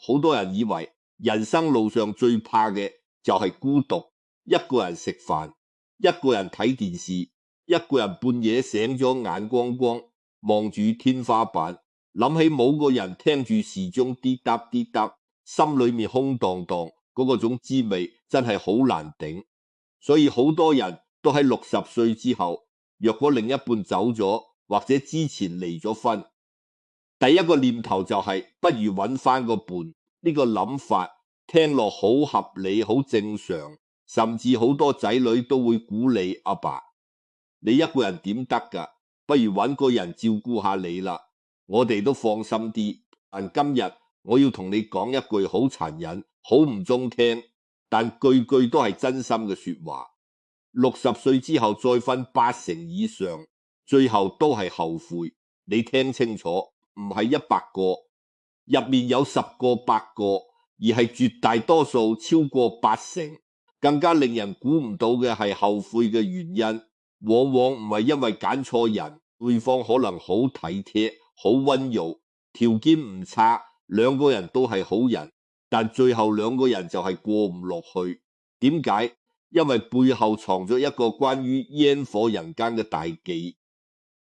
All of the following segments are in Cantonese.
好多人以為人生路上最怕嘅就係孤獨，一個人食飯，一個人睇電視，一個人半夜醒咗眼光光，望住天花板，諗起冇個人聽住時鐘滴答滴答，心裏面空蕩蕩，嗰種滋味真係好難頂。所以好多人都喺60歲之後，若果另一半走咗，或者之前離咗婚，第一個念頭就係不如揾翻個伴。呢個諗法聽落好合理，好正常，甚至好多仔女都會鼓勵阿爸，你一個人點得㗎？不如揾個人照顧下你啦，我哋都放心啲。但今日我要同你講一句好殘忍、好唔中聽，但句句都係真心嘅說話。60歲之後再婚80%以上，最後都係後悔。你聽清楚，唔係100個，入面有10個、8個，而係絕大多數超過80%。更加令人估唔到嘅係後悔嘅原因，往往唔係因為揀錯人，對方可能好體貼、好溫柔，條件唔差，兩個人都係好人，但最後兩個人就係過唔落去。點解？因為背後藏咗一個關於煙火人間嘅大忌。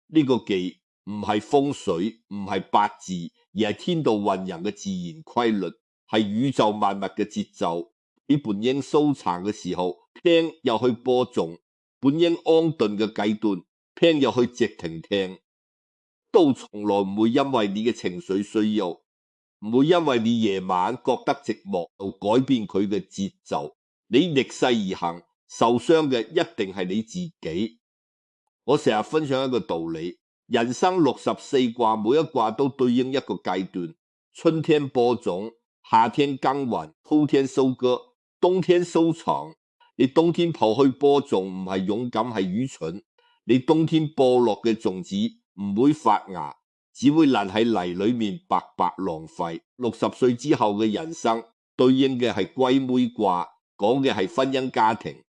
呢個忌唔係風水，唔係八字，而係天道運人嘅自然規律，係宇宙萬物嘅節奏。你本應收藏嘅時候，偏又去播種；本應安頓嘅階段，偏又去直停聽。都從來唔會因為你嘅情緒需要，唔會因為你夜晚覺得寂寞就改變佢嘅節奏。你逆勢而行，受傷嘅一定係你自己。我成日分享一個道理，人生64卦，每一卦都對應一個階段。春天播種，夏天耕耘，秋天收割，冬天收藏。你冬天跑去播種唔係勇敢，係愚蠢。你冬天播落嘅種子唔會發芽，只會爛喺泥裏面白白浪費。60歲之後嘅人生對應嘅係歸妹卦，講嘅係婚姻家庭。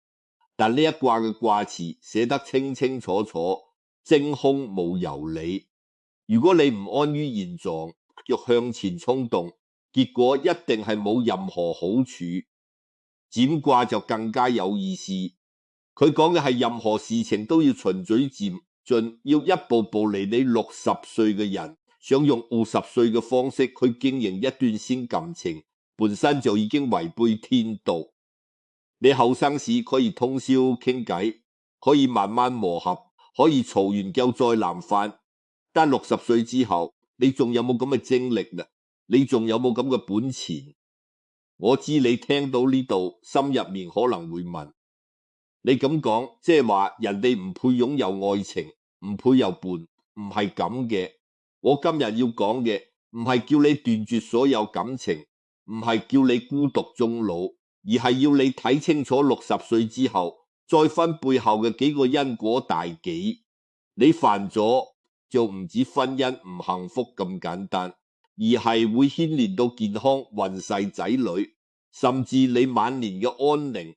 但呢一卦嘅卦詞寫得清清楚楚，精空冇由理。如果你唔安於現狀，欲向前衝動，結果一定係冇任何好處。占卦就更加有意思，佢講嘅係任何事情都要循序漸進，要一步步嚟。你60歲嘅人想用50歲嘅方式去經營一段新感情，本身就已經違背天道。你後生時可以通宵傾偈，可以慢慢磨合，可以嘈完交再攬返，但60歲之後，你仲有冇咁嘅精力呢？你仲有冇咁嘅本錢？我知你聽到呢度，心入面可能會問，你咁講，即係話人哋唔配擁有愛情，唔配有伴，唔係咁嘅。我今日要講嘅，唔係叫你斷絕所有感情，唔係叫你孤獨終老，而係要你睇清楚60歲之後再婚背後嘅幾個因果大忌。你犯咗就唔止婚姻唔幸福咁簡單，而係會牽連到健康、運勢、仔女，甚至你晚年嘅安寧，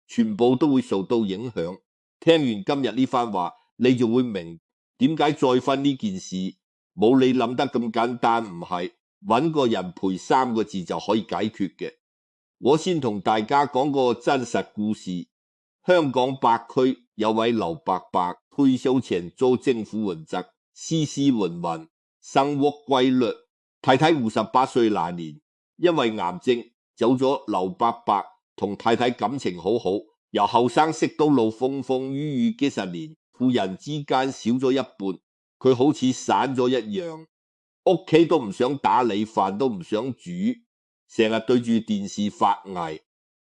全部都會受到影響。聽完今日呢番話，你就會明點解再婚呢件事冇你諗得咁簡單，唔係搵個人陪3個字就可以解決嘅。我先同大家講個真實故事。香港8區有位劉伯伯，退休前做政府文職，斯斯文文，生活規律。太太58歲那年因為癌症走咗，劉伯伯同太太感情好好，由後生識到老，風風雨雨幾十年，婦人之間少咗一半，佢好似散咗一樣，屋企都唔想打理，飯都唔想煮，成日對住電視發呆。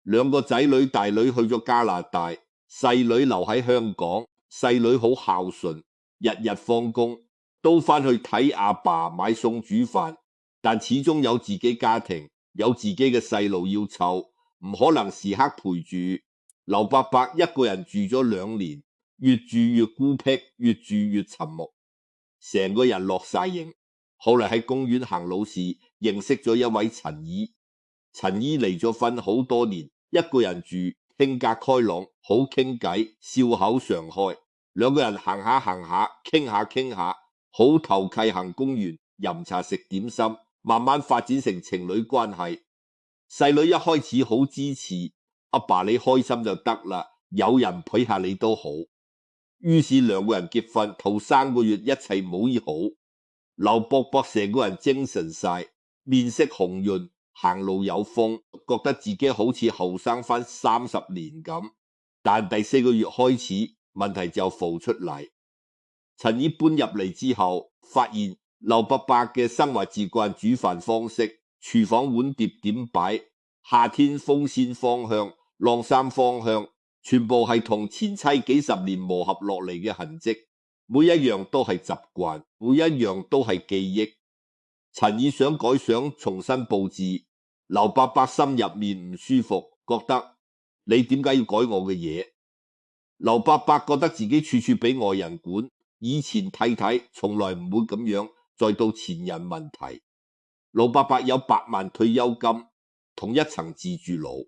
2個仔女，大女去咗加拿大，細女留喺香港。細女好孝順，日日放工都返去睇阿爸買餸煮飯，但始終有自己家庭，有自己嘅細路要湊，唔可能時刻陪住。劉伯伯一個人住咗2年，越住越孤僻，越住越沉默，成個人落晒形。後來喺公園行路時認識咗一位陳姨。陳姨離咗婚好多年，一個人住，性格開朗，好傾偈，笑口常開。2個人行下行下，傾下傾下，好投契行公園，飲茶食點心，慢慢發展成情侶關係。細女一開始好支持，阿爸你開心就得啦，有人陪下你都好。於是兩個人結婚，頭3個月一切冇好。劉伯伯成個人精神晒，面色紅潤，行路有風，覺得自己好似後生翻30年咁。但第4個月開始，問題就浮出嚟。陳姨搬入嚟之後，發現劉伯伯嘅生活習慣、煮飯方式、廚房碗碟點擺、夏天風扇方向、晾衫方向，全部係同千妻幾十年磨合落嚟嘅痕跡，每一樣都係習慣，每一樣都係記憶。陳姨想改，想重新佈置，劉伯伯心入面唔舒服，覺得你點解要改我嘅嘢？劉伯伯覺得自己處處俾外人管，以前太太從來唔會咁樣，再到前人問題。劉伯伯有8萬退休金，同一層自住樓。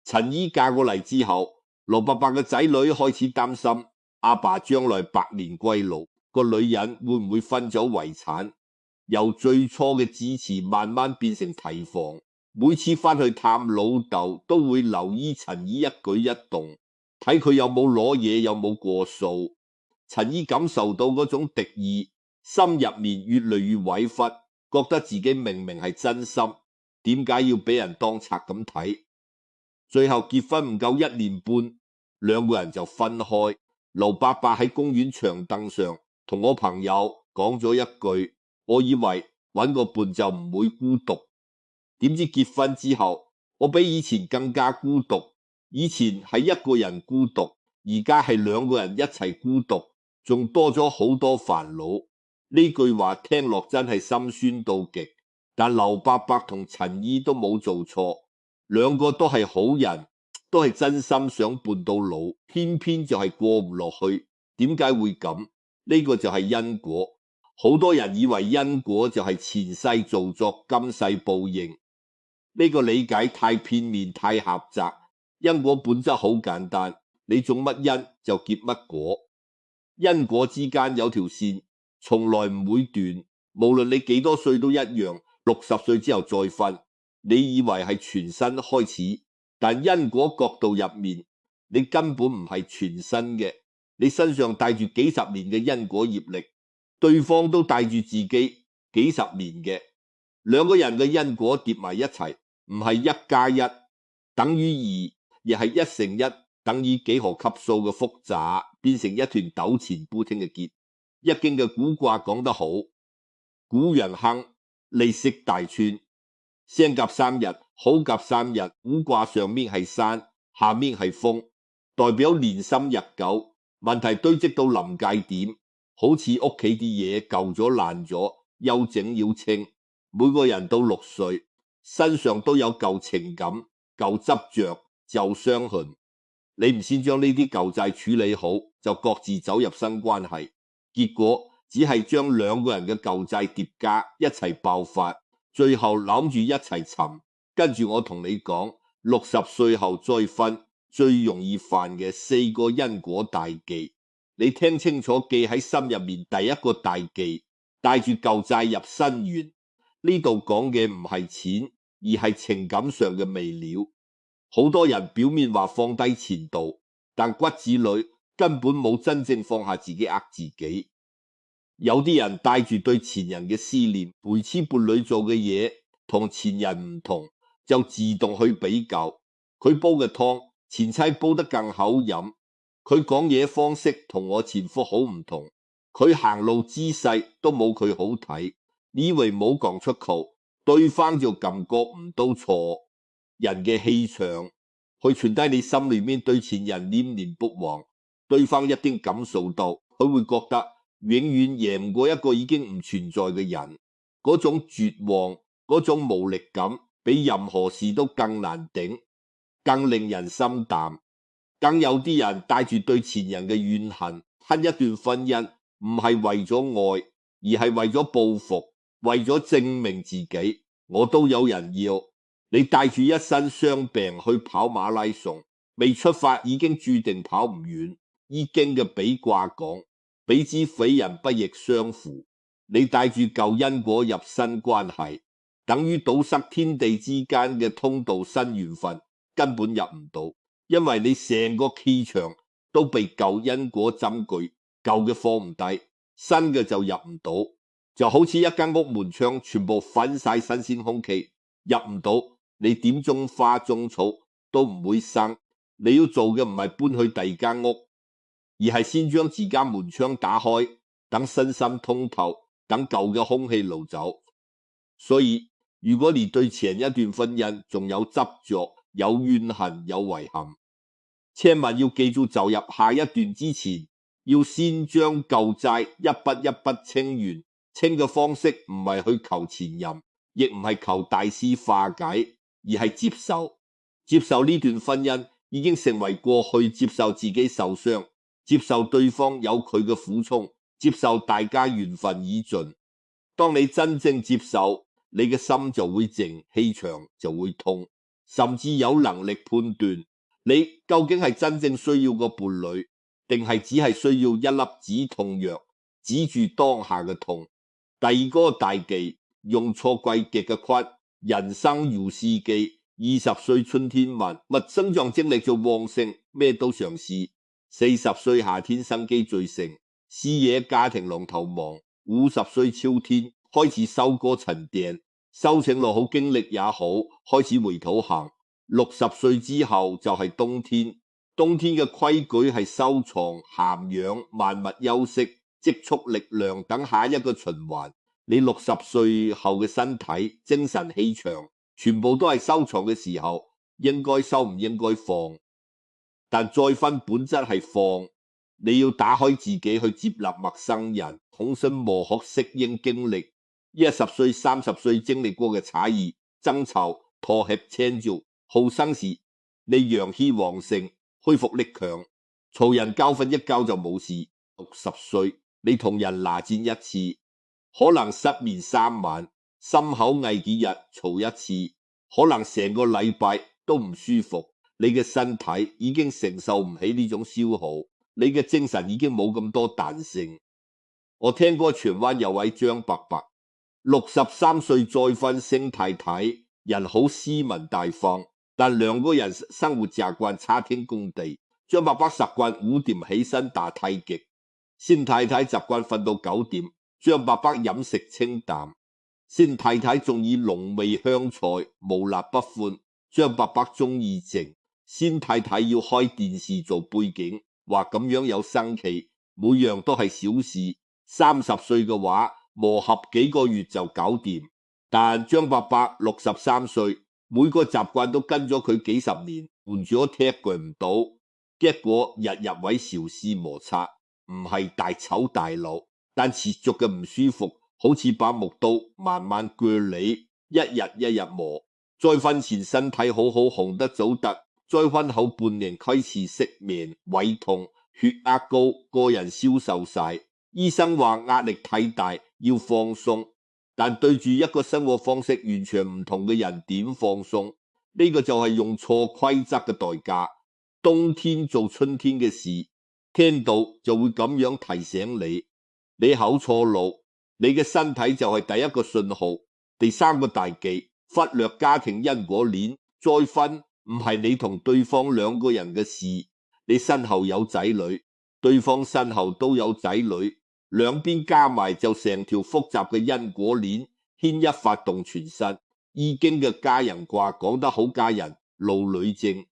陳姨嫁過嚟之後，劉伯伯嘅仔女開始擔心阿爸將來百年歸老，個女人會唔會分咗遺產？由最初嘅支持慢慢變成提防，每次翻去探老豆都會留意陳姨一舉一動，睇佢有冇攞嘢，有冇過數。陳姨感受到嗰種敵意，心入面越嚟越委屈，覺得自己明明係真心，點解要俾人當賊咁睇？最後結婚唔夠1年半，兩個人就分開。劉伯伯喺公園長凳上同我朋友講咗一句，我以為揾個伴就唔會孤獨，點知結婚之後，我比以前更加孤獨。以前係一個人孤獨，而家係2個人一齊孤獨，仲多咗好多煩惱。呢句話聽落真係心酸到極，但劉伯伯同陳姨都冇做錯，2個都係好人，都係真心想伴到老，偏偏就係過唔落去。點解會咁？呢個就係因果。好多人以為因果就係前世造作，今世報應。呢個理解太片面，太狹窄。因果本質好簡單，你種乜因就結乜果。因果之間有條線，從來唔會斷，無論你幾多歲都一樣。60歲之後再婚，你以為係全新開始，但因果角度入面，你根本唔係全新嘅，你身上帶住幾十年嘅因果業力，對方都帶住自己幾十年嘅，2個人嘅因果疊埋一齊，唔係1+1等於2，而係1乘1等於幾何級數嘅複雜，變成一團糾纏不清嘅結。易經嘅古卦講得好，古人亨，利息大串，相夾3日，好夾3日。古卦上面係山，下面係風，代表年深日久，問題堆積到臨界點，好似屋企啲嘢舊咗爛咗，休整要清。每個人到6歲，身上都有舊情感、舊執着、舊傷痕。你唔先將呢啲舊債處理好，就各自走入新關係，結果只係將2個人嘅舊債疊加，一齊爆發，最後諗住一齊沉。跟住我同你講，60歲後再婚最容易犯嘅4個因果大忌，你聽清楚，記喺心入面。第一個大忌，帶住舊債入新緣。呢度講嘅唔係錢，而係情感上嘅未了。好多人表面話放低前度，但骨子裏根本冇真正放下自己，呃自己。有啲人帶住對前人嘅思念，陪黐伴侶做嘅嘢同前人唔同，就自動去比較。佢煲嘅湯，前妻煲得更好飲；佢講嘢方式同我前夫好唔同；佢行路姿勢都冇佢好睇。以為冇講出口，對方就感覺唔到錯。人嘅氣場去傳低你心裏面對前人念念不忘，對方一定感受到，佢會覺得永遠贏唔過一個已經唔存在嘅人。嗰種絕望，嗰種無力感，比任何事都更難頂，更令人心淡。更有啲人帶住對前人嘅怨恨，恨一段婚姻，唔係為咗愛，而係為咗報復，為咗證明自己，我都有人要。你帶住一身傷病去跑馬拉松，未出發已經注定跑唔遠。易經嘅比卦講，彼之匪人不亦相乎？你帶住舊因果入新關係，等於堵塞天地之間嘅通道，新緣分根本入唔到，因為你成個氣場都被舊因果針據，舊嘅放唔低，新嘅就入唔到，就好似一間屋門窗全部粉晒新鮮空氣，入唔到，你點種花種草都唔會生。你要做嘅唔係搬去第二間屋，而係先將自家門窗打開，等身心通透，等舊嘅空氣流走。所以如果你對前一段婚姻仲有執着、有怨恨、有遺憾，千萬要記住，走入下一段之前，要先將舊債一筆一筆清完。清嘅方式唔係去求前任，亦唔係求大師化解，而係接受。接受呢段婚姻已經成為過去，接受自己受傷，接受對方有佢嘅苦衷，接受大家緣分已盡。當你真正接受，你嘅心就會靜，氣場就會通，甚至有能力判斷你究竟係真正需要個伴侶，定係只係需要一粒止痛藥，止住當下嘅痛。第二個大忌，用錯季極嘅坤。人生如四季，20歲春天運，物生長精力就旺盛，咩都嘗試。40歲夏天生機最盛，事業家庭龍頭忙。50歲秋天開始收割沉澱，收成落好經歷也好，開始回頭行。60歲之後就係冬天，冬天嘅規矩係收藏、涵養、萬物休息、積蓄力量，等下一個循環。你60歲後嘅身體、精神、氣場全部都係收藏嘅時候，應該收唔應該放？但再婚本質係放，你要打開自己去接納陌生人，重新磨學適應經歷。10歲、30歲經歷過嘅差異、爭吵、妥協、遷就，後生時你陽氣旺盛，恢復力強，嘈人交訓一交就冇事。60歲你同人拿戰一次，可能失眠3晚，心口翳幾日，嘈一次，可能成個禮拜都唔舒服。你嘅身體已經承受唔起呢種消耗，你嘅精神已經冇咁多彈性。我聽過荃灣有位張伯伯，63歲再婚生太太，人好斯文大方，但兩個人生活習慣差天共地。張伯伯習慣5點起身打太極，新太太習慣瞓到9點。張伯伯飲食清淡，新太太中意濃味香菜，無辣不歡。張伯伯中意靜，新太太要開電視做背景，話咁樣有生氣，每樣都係小事。30歲嘅話，磨合幾個月就搞掂。但張伯伯63歲，每個習慣都跟咗佢幾十年，換咗踢佢唔到，結果日日為小事摩擦，唔係大吵大鬧，但持續嘅唔舒服，好似把木刀慢慢鋸你，一日一日磨。再婚前身體好好，紅得早得，再婚後半年開始失眠、胃痛、血壓高，個人消瘦晒。醫生話壓力太大，要放鬆，但對住一個生活方式完全唔同嘅人，點放鬆？呢個就係用錯規則嘅代價。冬天做春天嘅事，聽到就會咁樣提醒你。你走錯路，你嘅身體就係第一個信號。第3個大忌，忽略家庭因果鏈。再婚唔係你同對方兩個人嘅事，你身後有仔女，對方身後都有仔女，兩邊加埋就成條複雜嘅因果鏈，牽一發動全身。易經嘅家人卦講得好家人，路女正。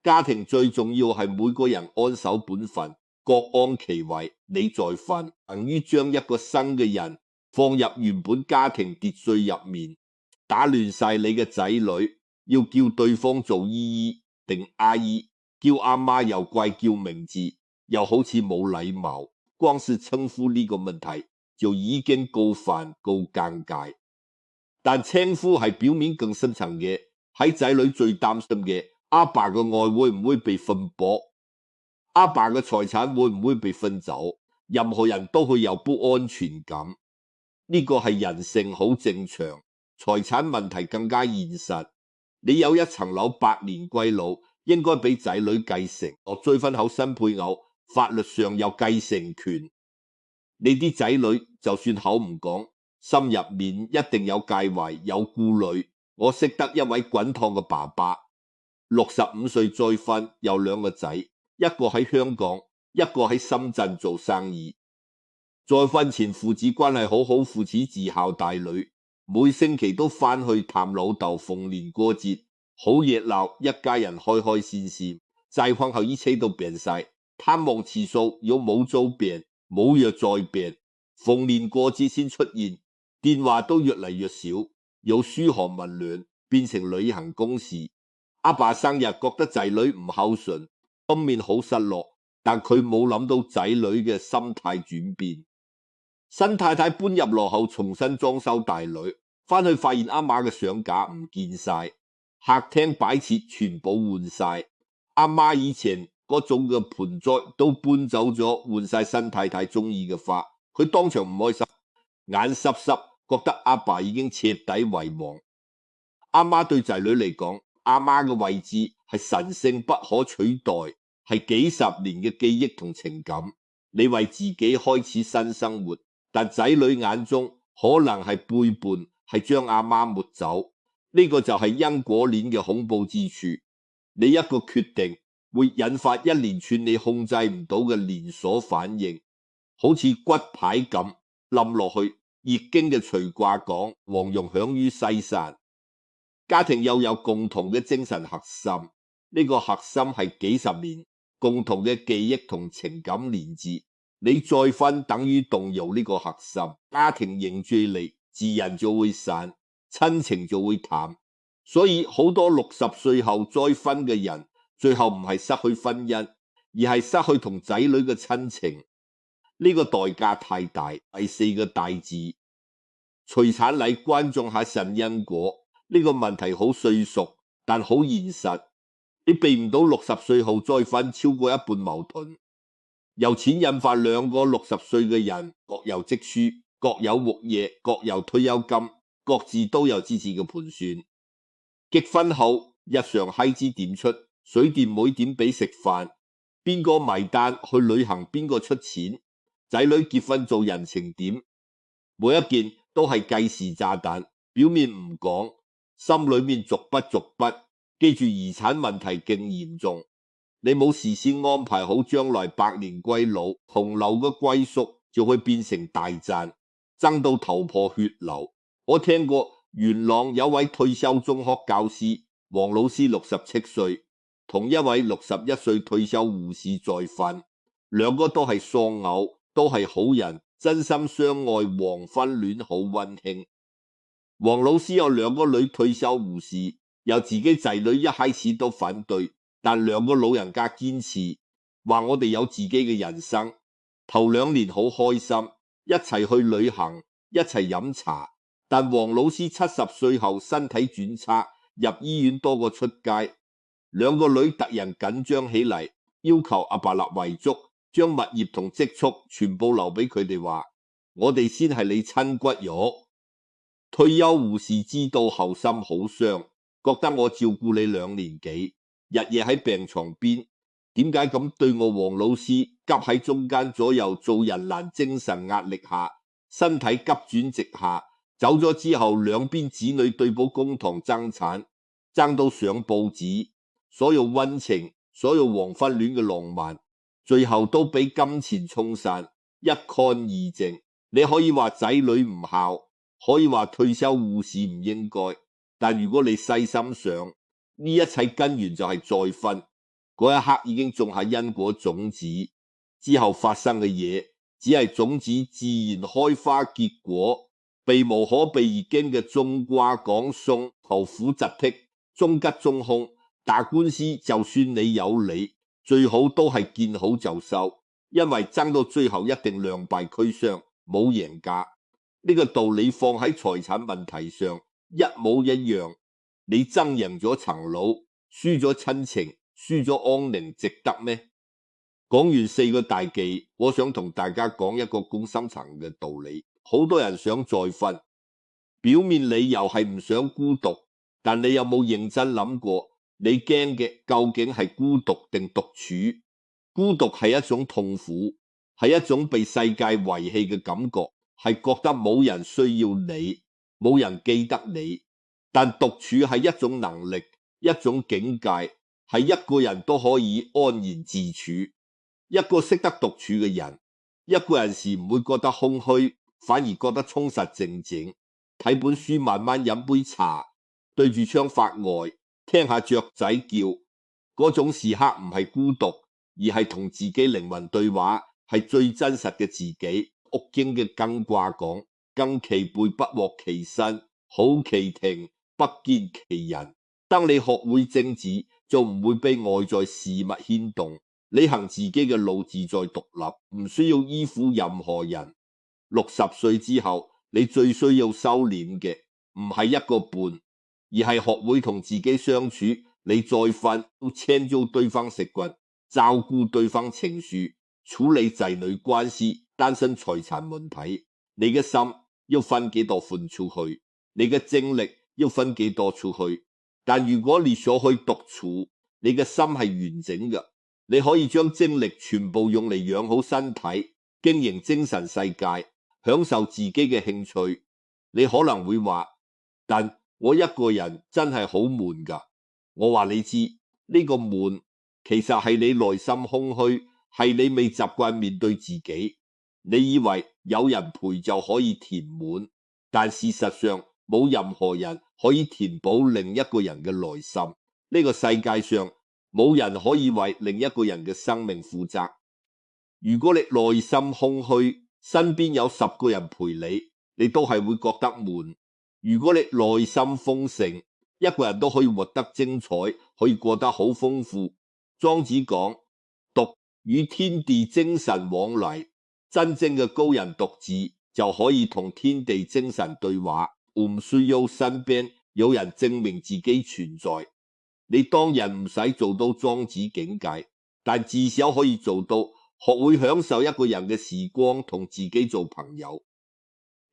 家庭最重要係每個人安守本分，各安其位。你再婚等於將一個新嘅人放入原本家庭秩序入面，打亂晒你嘅仔女，要叫對方做姨姨定阿姨，叫阿媽又怪叫名字，又好似冇禮貌。光是稱呼呢個問題就已經夠煩夠尷尬。但稱呼係表面更深層嘅，喺仔女最擔心嘅，阿爸嘅愛會唔會被分薄？阿爸嘅財產會唔會被分走？任何人都會有不安全感，呢個係人性，好正常。財產問題更加現實。你有一層樓百年歸老，應該俾仔女繼承。我追婚後新配偶，法律上有繼承權。你啲仔女就算口唔講，心入面一定有介懷，有顧慮。我識得一位滾燙嘅爸爸，65歲再婚，有2個仔，一個喺香港，一個喺深圳做生意。再婚前父子關係好好，父子自孝大女，每星期都返去探老豆，逢年過節好熱鬧，一家人開開心心。再婚後一切都變晒，探望次數有冇做變，冇藥再變，逢年過節先出現，電話都越嚟越少，由噓寒問暖變成例行公事。阿爸生日覺得仔女唔孝順，心面好失落，但佢冇諗到仔女嘅心態轉變。新太太搬入落後重新裝修大女，返去發現阿媽嘅相架唔見晒，客廳擺設全部換晒，阿媽以前嗰種嘅盆栽都搬走咗，換晒新太太中意嘅花。佢當場唔開心，眼濕濕，覺得阿爸已經徹底遺忘。阿媽對仔女嚟講，阿媽嘅位置係神聖不可取代，係幾十年嘅記憶同情感。你為自己開始新生活，但仔女眼中可能係背叛，係將阿媽抹走。呢個就係因果鏈嘅恐怖之處。你一個決定會引發一連串你控制唔到嘅連鎖反應，好似骨牌咁冧落去。易經嘅隨卦講，黃蓉享於西山。家庭又有共同嘅精神核心，呢個核心係幾十年共同嘅記憶同情感連接。你再婚等於動搖呢個核心，家庭凝聚力自然就會散，親情就會淡。所以好多60歲後再婚嘅人，最後唔係失去婚姻，而係失去同仔女嘅親情。呢個代價太大。第4個大字，隨產禮關注下神因果。呢個問題好歲熟，但好現實。你避唔到60歲後再婚超過一半矛盾。由錢引發2個60歲嘅人各有積蓄，各有活嘢，各有退休金，各自都有自己嘅盤算。結婚後日常開支點出，水電煤點俾食飯，邊個埋單去旅行，邊個出錢，仔女結婚做人情點，每一件都係計時炸彈，表面唔講，心裏面逐筆逐筆。記住遺產問題勁嚴重，你冇事先安排好將來百年歸老，同流嘅歸宿就會變成大戰，爭到頭破血流。我聽過元朗有位退休中學教師黃老師67歲，同一位61歲退休護士再婚，2個都係喪偶，都係好人，真心相愛，黃昏戀好溫馨。黃老師有2個女退休護士，由自己仔女一開始都反對，但2個老人家堅持，話我哋有自己嘅人生。頭2年好開心，一齊去旅行，一齊飲茶。但黃老師70歲後身體轉差，入醫院多過出街。2個女突然緊張起嚟，要求阿爸立遺囑，將物業同積蓄全部留俾佢哋，話我哋先係你親骨肉。退休護士知道後心好傷，覺得我照顧你2年幾，日夜喺病床邊，點解咁對我？黃老師急喺中間左右做人難，精神壓力下，身體急轉直下，走咗之後兩邊子女對簿公堂爭產，爭到上報紙，所有溫情，所有黃昏戀嘅浪漫，最後都俾金錢沖散，一乾二淨。你可以話仔女唔孝，可以話退休護士唔應該，但如果你細心想，呢一切根源就係再婚。嗰一刻已經種下因果種子，之後發生嘅嘢只係種子自然開花結果。避無可避而經嘅種瓜講送，求苦疾剔，中吉中凶。打官司就算你有理，最好都係見好就收，因為爭到最後一定兩敗俱傷，冇贏家。呢個道理放喺財產問題上一模一樣。你爭贏咗層樓，輸咗親情，輸咗安寧，值得咩？講完4個大忌，我想同大家講一個更深層嘅道理。好多人想再婚，表面理由係唔想孤獨，但你有冇認真諗過，你驚嘅究竟係孤獨定獨處？孤獨係一種痛苦，係一種被世界遺棄嘅感覺。係覺得冇人需要你，冇人記得你。但獨處係一種能力，一種境界，係一個人都可以安然自處。一個識得獨處嘅人，一個人時唔會覺得空虛，反而覺得充實靜靜。睇本書，慢慢飲杯茶，對住窗發呆，聽下雀仔叫，嗰種時刻唔係孤獨，而係同自己靈魂對話，係最真實嘅自己。屋經嘅艮卦講：更其背不獲其身，好其庭不見其人。當你學會靜止，就唔會被外在事物牽動，你行自己嘅路，自在獨立，唔需要依附任何人。60歲之後，你最需要修煉嘅唔係一個伴，而係學會同自己相處。你再瞓都遷就對方食飯，照顧對方情緒，處理仔女關係、單身財產問題。你嘅心要分幾多款出去，你嘅精力要分幾多出去。但如果你想去獨處，你嘅心係完整嘅，你可以將精力全部用嚟養好身體，經營精神世界，享受自己嘅興趣。你可能會話，但我一個人真係好悶㗎。我話你知，呢個悶其實係你內心空虛，係你未習慣面對自己。你以為有人陪就可以填滿，但事實上冇任何人可以填補另一個人嘅內心。呢個世界上冇人可以為另一個人嘅生命負責。如果你內心空虛，身邊有10個人陪你，你都係會覺得悶。如果你內心豐盛，一個人都可以活得精彩，可以過得好豐富。莊子講：獨與天地精神往來。真正嘅高人獨自就可以同天地精神對話，唔需要身邊有人證明自己存在。你當然唔使做到莊子境界，但至少可以做到學會享受一個人嘅時光，同自己做朋友。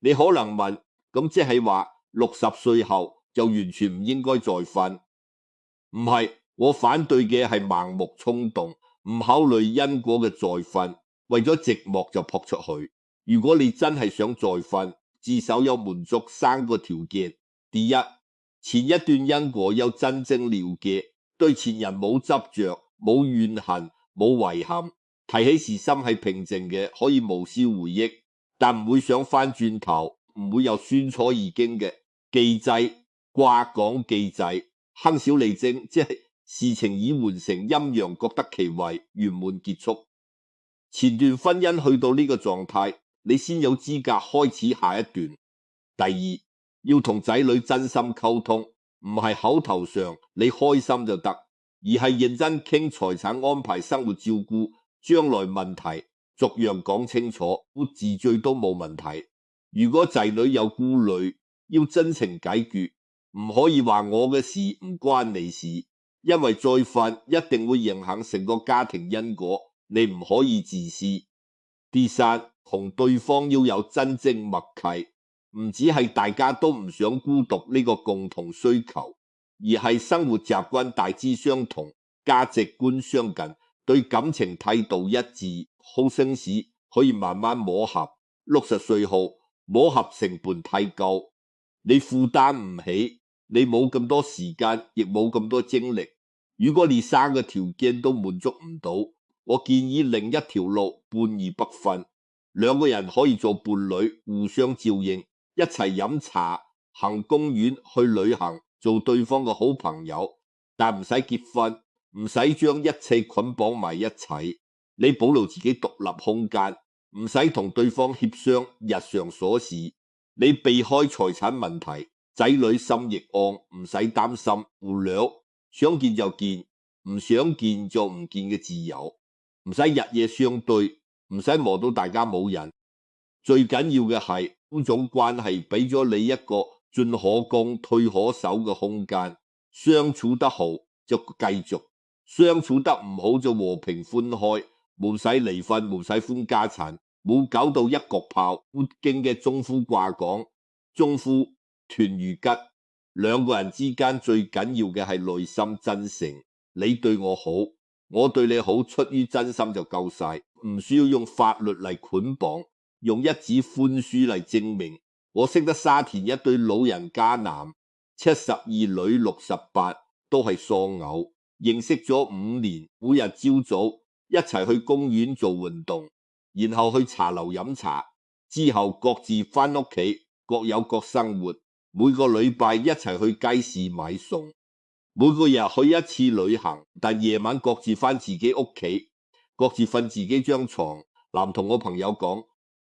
你可能問，咁即係話60歲後就完全唔應該再瞓？唔係，我反對嘅係盲目衝動，唔考慮因果嘅再瞓，為咗寂寞就撲出去。如果你真係想再瞓，至少要滿足3個條件。第一，前一段因果要真正了結，對前人冇執着，冇怨恨，冇遺憾，提起時心係平靜嘅，可以無消回憶，但唔會想翻轉頭，唔會有酸楚已經嘅記制。卦講記制，亨小利貞，即係事情已完成，陰陽各得其位，圓滿結束。前段婚姻去到呢個狀態，你先有資格開始下一段。第二，要同仔女真心溝通，唔係口頭上你開心就得，而係認真傾財產安排、生活照顧、將來問題，逐樣講清楚，自罪都冇問題。如果仔女有顧慮，要真情解決，唔可以話我嘅事唔關你事，因為再瞓一定會影響成個家庭因果，你唔可以自私。第三，同對方要有真正默契，唔只係大家都唔想孤獨呢個共同需求，而係生活習慣大致相同，價值觀相近，對感情態度一致，好生時可以慢慢磨合。60歲後磨合成本太高，你負擔唔起，你冇咁多時間，亦冇咁多精力。如果你3個條件都滿足唔到，我建議另一條路，伴而不分。2個人可以做伴侶，互相照應，一齊飲茶、行公園、去旅行，做對方嘅好朋友，但唔使結婚，唔使將一切捆綁埋一齊。你保留自己獨立空間，唔使同對方協商日常瑣事。你避開財產問題，仔女心亦安，唔使擔心互兩想見就見，唔想見就唔見嘅自由，唔使日夜相對，唔使磨到大家冇癮。最緊要嘅係呢種關係俾咗你一個進可攻退可守嘅空間，相處得好就繼續，相處得唔好就和平分開，冇使離婚，冇使分家產，冇搞到一局炮。易經嘅中孚卦講：中孚團如吉。2個人之間最緊要嘅係內心真誠，你對我好，我對你好，出於真心就夠晒，唔需要用法律嚟捆綁。用一紙寬書嚟證明我識得沙田一對老人家男，72女68，都係喪偶，認識咗5年，每日朝早一齊去公園做運動，然後去茶樓飲茶，之後各自返屋企，各有各生活。每個禮拜一齊去街市買餸，每個日去一次旅行，但夜晚各自返自己屋企，各自瞓自己張床。男同我朋友講，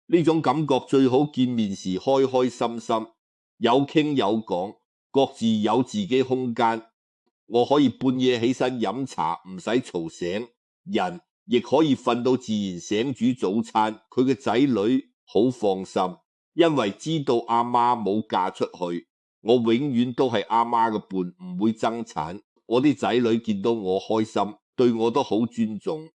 呢種感覺最好見面時開開心心，有傾有講，各自有自己空間。我可以半夜起身飲茶，唔使嘈醒人，亦可以瞓到自然醒煮早餐。佢嘅仔女好放心，因為知道阿媽冇嫁出去，我永遠都係阿媽嘅伴，唔會爭產。我啲仔女見到我開心，對我都好尊重。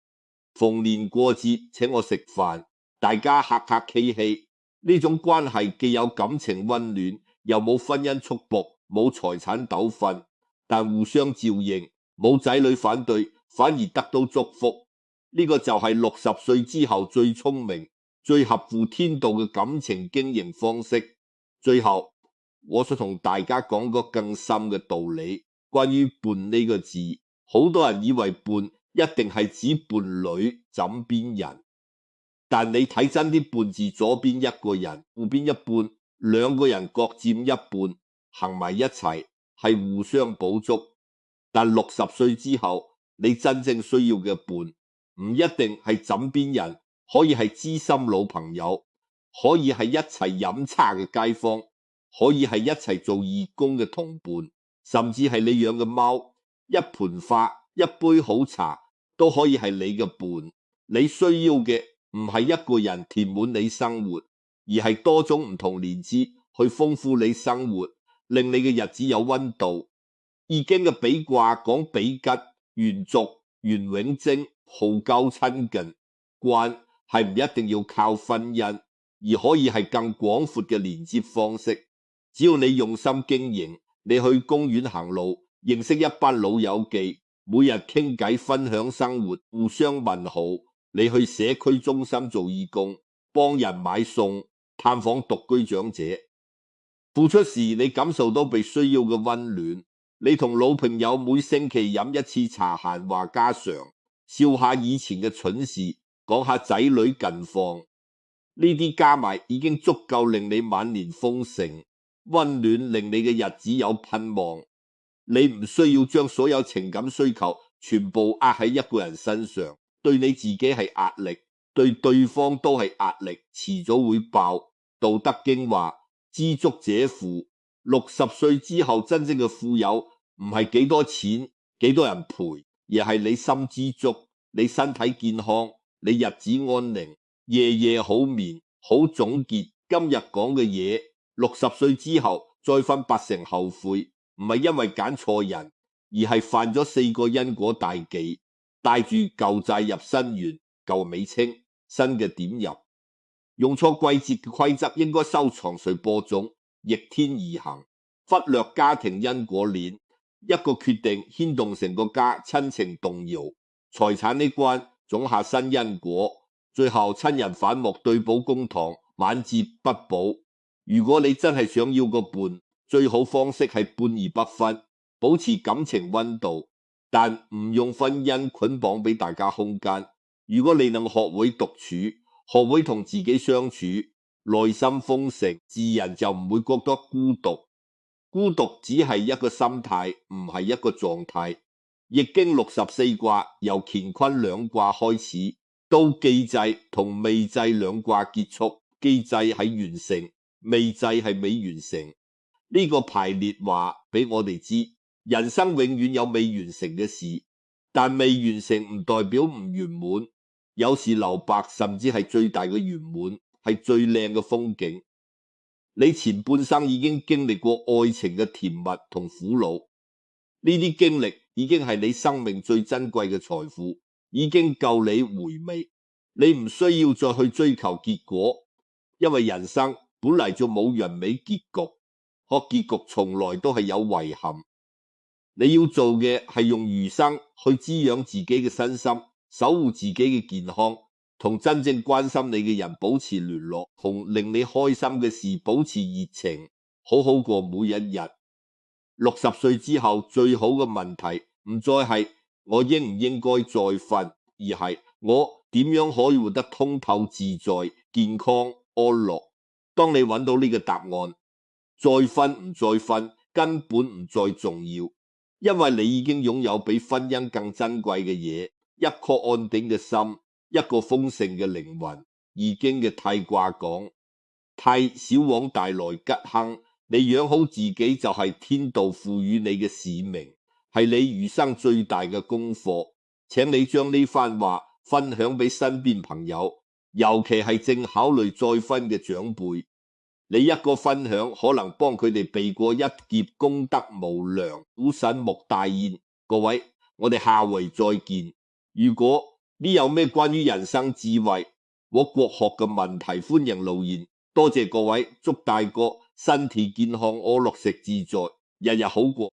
逢年過節請我食飯，大家客客氣氣，呢種關係既有感情溫暖，又冇婚姻束縛，冇財產糾紛，但互相照應，冇仔女反對，反而得到祝福。呢個就係60歲之後最聰明、最合乎天道嘅感情經營方式。最後，我想同大家講個更深嘅道理，關於伴呢個字，好多人以為伴一定係指伴侶枕邊人，但你睇真啲，伴字左邊一個人，右邊一半，兩個人各佔一半，行埋一齊係互相補足。但60歲之後，你真正需要嘅伴唔一定係枕邊人，可以係知心老朋友，可以係一齊飲茶嘅街坊，可以係一齊做義工嘅同伴，甚至係你養嘅貓，一盆花，一杯好茶，都可以係你嘅伴。你需要嘅唔係一個人填滿你生活，而係多種唔同連枝去豐富你生活，令你嘅日子有溫度。易經嘅比卦講比吉、元續、元永貞，好交親近。關係唔一定要靠婚姻，而可以係更廣闊嘅連接方式。只要你用心經營，你去公園行路，認識一班老友記，每日傾偈分享生活，互相問好。你去社區中心做義工，幫人買餸，探訪獨居長者，付出時你感受到被需要嘅溫暖。你同老朋友每星期飲一次茶，閒話家常，笑下以前嘅蠢事，講下仔女近況，呢啲加埋已經足夠令你晚年豐盛，溫暖令你嘅日子有盼望。你唔需要將所有情感需求全部壓喺一個人身上，對你自己係壓力，對對方都係壓力，遲早會爆。道德經話，知足者富。60歲之後真正嘅富有唔係幾多錢幾多人陪，而係你心知足，你身體健康，你日子安寧，夜夜好眠。好總結今日講嘅嘢，60歲之後再分8成後悔，唔係因為揀錯人，而係犯咗4個因果大忌，帶住舊債入新元，舊尾清，新嘅點入。用錯季節嘅規則，應該收藏誰播種，逆天而行，忽略家庭因果鏈，一個決定牽動成個家，親情動搖，財產呢關種下新因果，最後親人反目，對簿公堂，晚節不保。如果你真係想要個伴，最好方式係伴而不分，保持感情溫度，但唔用婚姻捆綁俾大家空間。如果你能學會獨處，學會同自己相處，內心豐盛，自然就唔會覺得孤獨。孤獨只係一個心態，唔係一個狀態。易經64卦由乾坤兩卦開始，到既濟同未濟兩卦結束。既濟係完成，未濟係未完成。呢個排列話俾我哋知，人生永遠有未完成嘅事，但未完成唔代表唔圓滿。有時留白甚至係最大嘅圓滿，係最靚嘅風景。你前半生已經經歷過愛情嘅甜蜜同苦惱，呢啲經歷已經係你生命最珍貴嘅財富，已經夠你回味。你唔需要再去追求結果，因為人生本嚟就冇完美結局，可結局從來都係有遺憾。你要做嘅係用餘生去滋養自己嘅身心，守護自己嘅健康，同真正關心你嘅人保持聯絡，同令你開心嘅事保持熱情，好好過每一日。60歲之後最好嘅問題唔再係我應唔應該再瞓，而係我點樣可以活得通透自在、健康安樂。當你揾到呢個答案，再瞓唔再瞓根本唔再重要，因為你已經擁有比婚姻更珍貴嘅嘢，一顆安定嘅心，一個豐盛嘅靈魂。易經嘅替卦講：替小往大來吉亨。你養好自己就係天道賦予你嘅使命，係你餘生最大嘅功課。請你將呢番話分享俾身邊朋友，尤其係正考慮再婚嘅長輩。你一個分享可能幫佢哋避過一劫，功德無量，股神莫大焉。各位，我哋下回再見。如果你有咩關於人生智慧或國學嘅問題，歡迎留言。多謝各位，祝大哥身體健康，安樂食自在，日日好過。